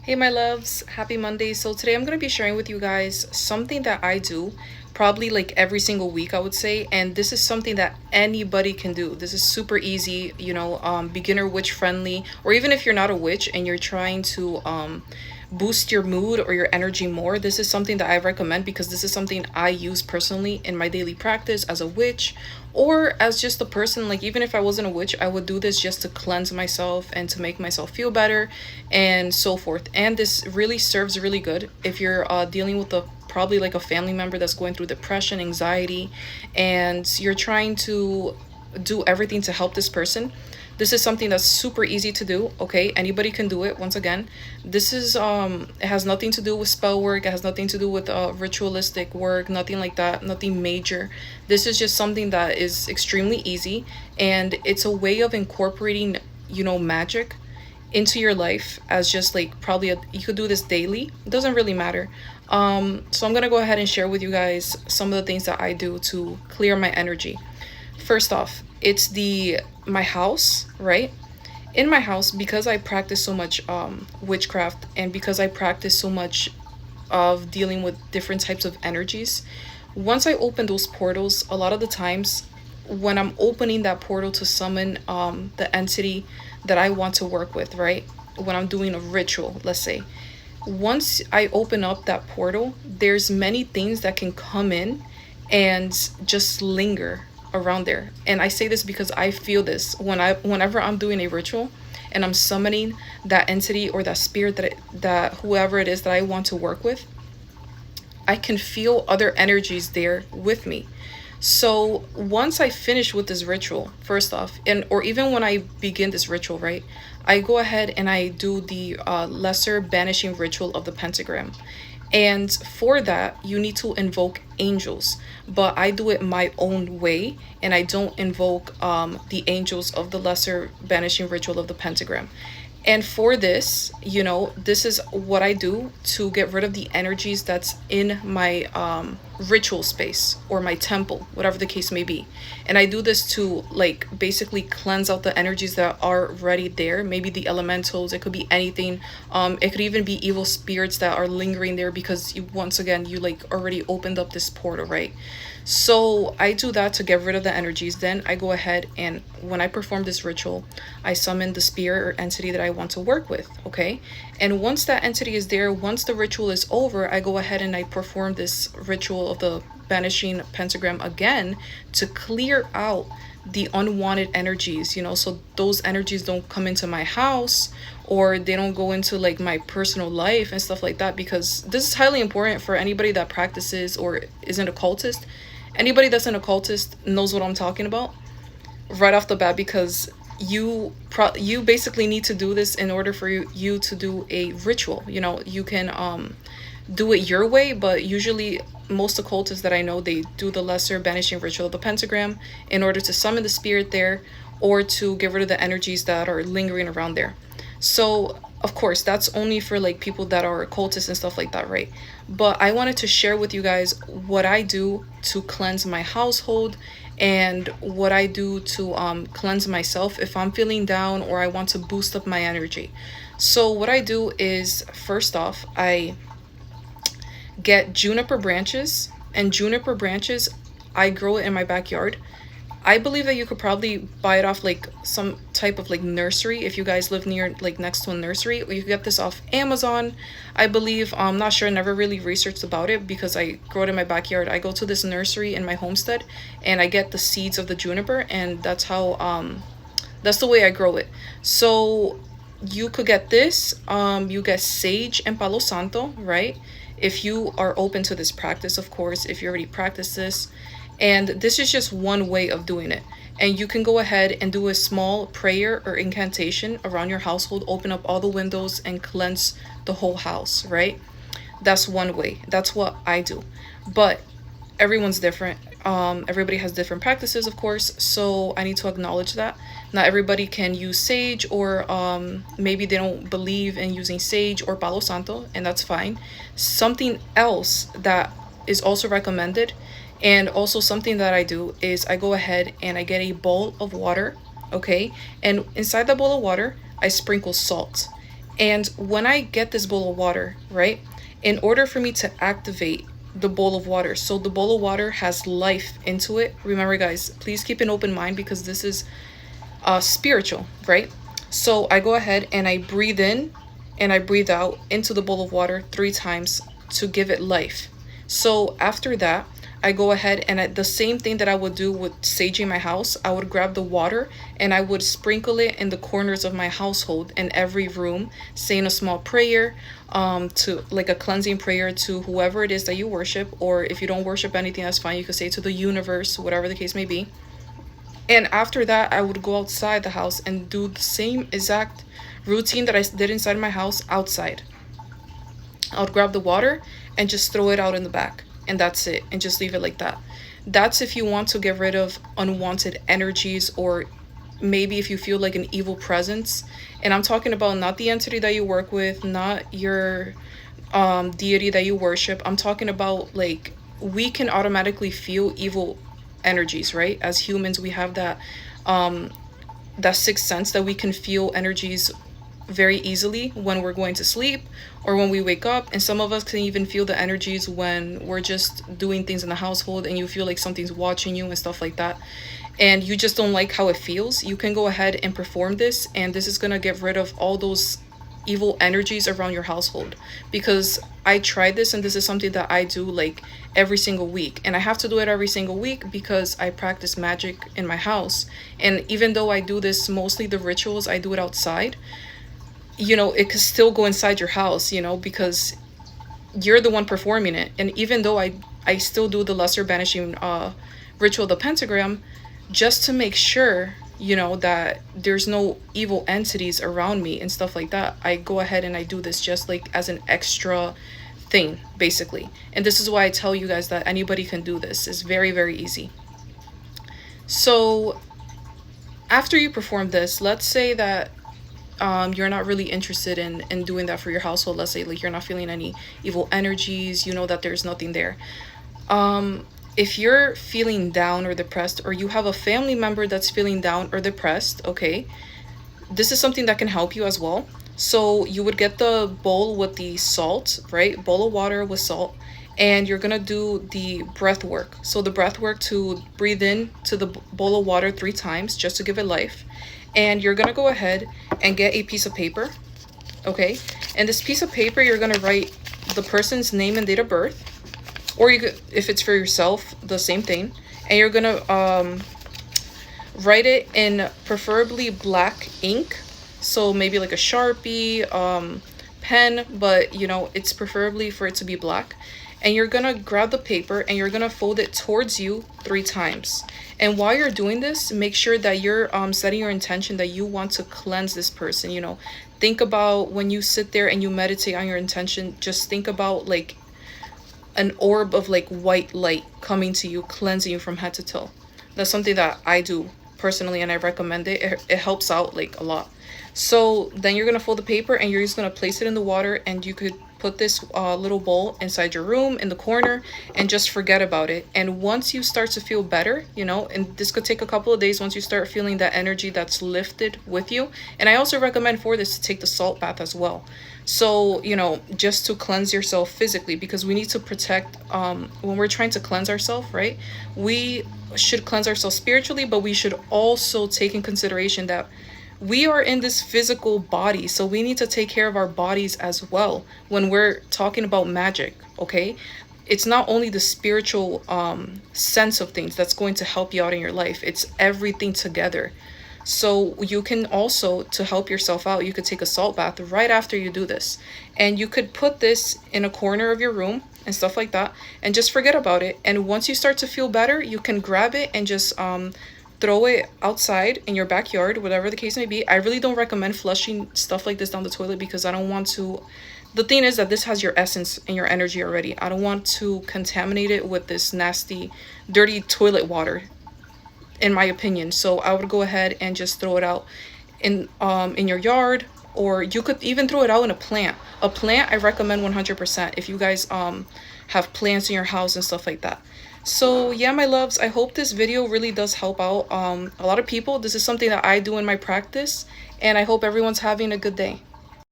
Hey, my loves, happy Monday. So, today I'm going to be sharing with you guys something that I do probably like every single week, I would say. And this is something that anybody can do. This is super easy, beginner witch friendly, or even if you're not a witch and you're trying to boost your mood or your energy more, this is something that I recommend because this is something I use personally in my daily practice as a witch or as just a person. Like, even if I wasn't a witch, I would do this just to cleanse myself and to make myself feel better and so forth. And this really serves really good if you're dealing with a probably like a family member that's going through depression, anxiety, and you're trying to do everything to help this person. This is something that's super easy to do. Okay, anybody can do it. Once again, this is it has nothing to do with spell work, it has nothing to do with ritualistic work, nothing like that, nothing major. This is just something that is extremely easy, and it's a way of incorporating, magic into your life as just like probably you could do this daily. It doesn't really matter. So I'm gonna go ahead and share with you guys some of the things that I do to clear my energy. First off, it's the my house, right? In my house, because I practice so much witchcraft, and because I practice so much of dealing with different types of energies, once I open those portals, a lot of the times when I'm opening that portal to summon the entity that I want to work with, right? When I'm doing a ritual, let's say, once I open up that portal, there's many things that can come in and just linger around there. And I say this because I feel this whenever I'm doing a ritual and I'm summoning that entity or that spirit that whoever it is that I want to work with, I can feel other energies there with me. So once I finish with this ritual, first off, and or even when I begin this ritual, right, I go ahead and I do the lesser banishing ritual of the pentagram. And for that, you need to invoke angels. But I do it my own way, and I don't invoke the angels of the lesser banishing ritual of the pentagram. And for this, this is what I do to get rid of the energies that's in my ritual space or my temple, whatever the case may be. And I do this to like basically cleanse out the energies that are already there. Maybe the elementals, it could be anything. It could even be evil spirits that are lingering there because you once again you like already opened up this portal, right? So I do that to get rid of the energies. Then I go ahead and when I perform this ritual, I summon the spirit or entity that I want to work with, okay? And once that entity is there, once the ritual is over, I go ahead and I perform this ritual of the banishing pentagram again to clear out the unwanted energies, so those energies don't come into my house or they don't go into like my personal life and stuff like that, because this is highly important for anybody that practices or is an occultist. Anybody that's an occultist knows what I'm talking about right off the bat, because you basically need to do this in order for you to do a ritual. You can do it your way, but usually most occultists that I know, they do the lesser banishing ritual of the pentagram in order to summon the spirit there or to get rid of the energies that are lingering around there. So of course that's only for like people that are occultists and stuff like that, right? But I wanted to share with you guys what I do to cleanse my household and what I do to cleanse myself if I'm feeling down or I want to boost up my energy. So what I do is, first off, I get juniper branches, and juniper branches, I grow it in my backyard. I believe that you could probably buy it off like some type of like nursery if you guys live near like next to a nursery, or you could get this off Amazon. I believe, I'm not sure, never really researched about it because I grow it in my backyard. I go to this nursery in my homestead and I get the seeds of the juniper, and that's the way I grow it. So you could get this. You get sage and palo santo, right? If you are open to this practice, of course, if you already practice this. And this is just one way of doing it. And you can go ahead and do a small prayer or incantation around your household, open up all the windows and cleanse the whole house, right? That's one way. That's what I do. But everyone's different. Everybody has different practices, of course, so I need to acknowledge that not everybody can use sage, or maybe they don't believe in using sage or palo santo, and that's fine. Something else that is also recommended, and also something that I do, is I go ahead and I get a bowl of water, okay? And inside the bowl of water, I sprinkle salt. And when I get this bowl of water, right, in order for me to activate the bowl of water, so the bowl of water has life into it. Remember, guys, please keep an open mind because this is spiritual, right? So I go ahead and I breathe in and I breathe out into the bowl of water 3 times to give it life. So after that, I go ahead and the same thing that I would do with saging my house, I would grab the water and I would sprinkle it in the corners of my household in every room, saying a small prayer, to like a cleansing prayer to whoever it is that you worship, or if you don't worship anything, that's fine. You could say to the universe, whatever the case may be. And after that, I would go outside the house and do the same exact routine that I did inside my house outside. I would grab the water and just throw it out in the back. And that's it. And just leave it like that. That's if you want to get rid of unwanted energies, or maybe if you feel like an evil presence. And I'm talking about not the entity that you work with, not your deity that you worship. I'm talking about like we can automatically feel evil energies, right? As humans, we have um that sixth sense that we can feel energies very easily when we're going to sleep or when we wake up. And some of us can even feel the energies when we're just doing things in the household and you feel like something's watching you and stuff like that, and you just don't like how it feels. You can go ahead and perform this, and this is going to get rid of all those evil energies around your household. Because I tried this, and this is something that I do like every single week, and I have to do it every single week because I practice magic in my house. And even though I do this, mostly the rituals, I do it outside, it could still go inside your house, because you're the one performing it. And even though I still do the lesser banishing ritual, the pentagram, just to make sure, that there's no evil entities around me and stuff like that, I go ahead and I do this just like as an extra thing, basically. And this is why I tell you guys that anybody can do this. It's very, very easy. So after you perform this, let's say that you're not really interested in doing that for your household. Let's say like you're not feeling any evil energies, that there's nothing there. If you're feeling down or depressed, or you have a family member that's feeling down or depressed, okay, this is something that can help you as well. So you would get the bowl with the salt, right? Bowl of water with salt, and you're gonna do the breath work. So the breath work to breathe in to the bowl of water 3 times just to give it life. And you're gonna go ahead and get a piece of paper, okay? And this piece of paper, you're gonna write the person's name and date of birth, or you could, if it's for yourself, the same thing. And you're gonna write it in preferably black ink, so maybe like a Sharpie pen, but it's preferably for it to be black. And you're gonna grab the paper and you're gonna fold it towards you 3 times. And while you're doing this, make sure that you're setting your intention that you want to cleanse this person. Think about when you sit there and you meditate on your intention, just think about like an orb of like white light coming to you, cleansing you from head to toe. That's something that I do personally, and I recommend it. It helps out like a lot. So then you're gonna fold the paper and you're just gonna place it in the water, and you could put this little bowl inside your room in the corner and just forget about it. And once you start to feel better, and this could take a couple of days, once you start feeling that energy that's lifted with you. And I also recommend for this to take the salt bath as well. So, just to cleanse yourself physically, because we need to protect, when we're trying to cleanse ourselves, right? We should cleanse ourselves spiritually, but we should also take in consideration that we are in this physical body, so we need to take care of our bodies as well when we're talking about magic, okay? It's not only the spiritual sense of things that's going to help you out in your life, it's everything together. So you can also, to help yourself out, you could take a salt bath right after you do this. And you could put this in a corner of your room and stuff like that, and just forget about it. And once you start to feel better, you can grab it and just throw it outside in your backyard, whatever the case may be. I really don't recommend flushing stuff like this down the toilet, because I don't want to, the thing is that this has your essence and your energy already. I don't want to contaminate it with this nasty, dirty toilet water, in my opinion. So I would go ahead and just throw it out in your yard, or you could even throw it out in a plant. A plant, I recommend 100% if you guys have plants in your house and stuff like that. So yeah, my loves, I hope this video really does help out a lot of people. This is something that I do in my practice, and I hope everyone's having a good day.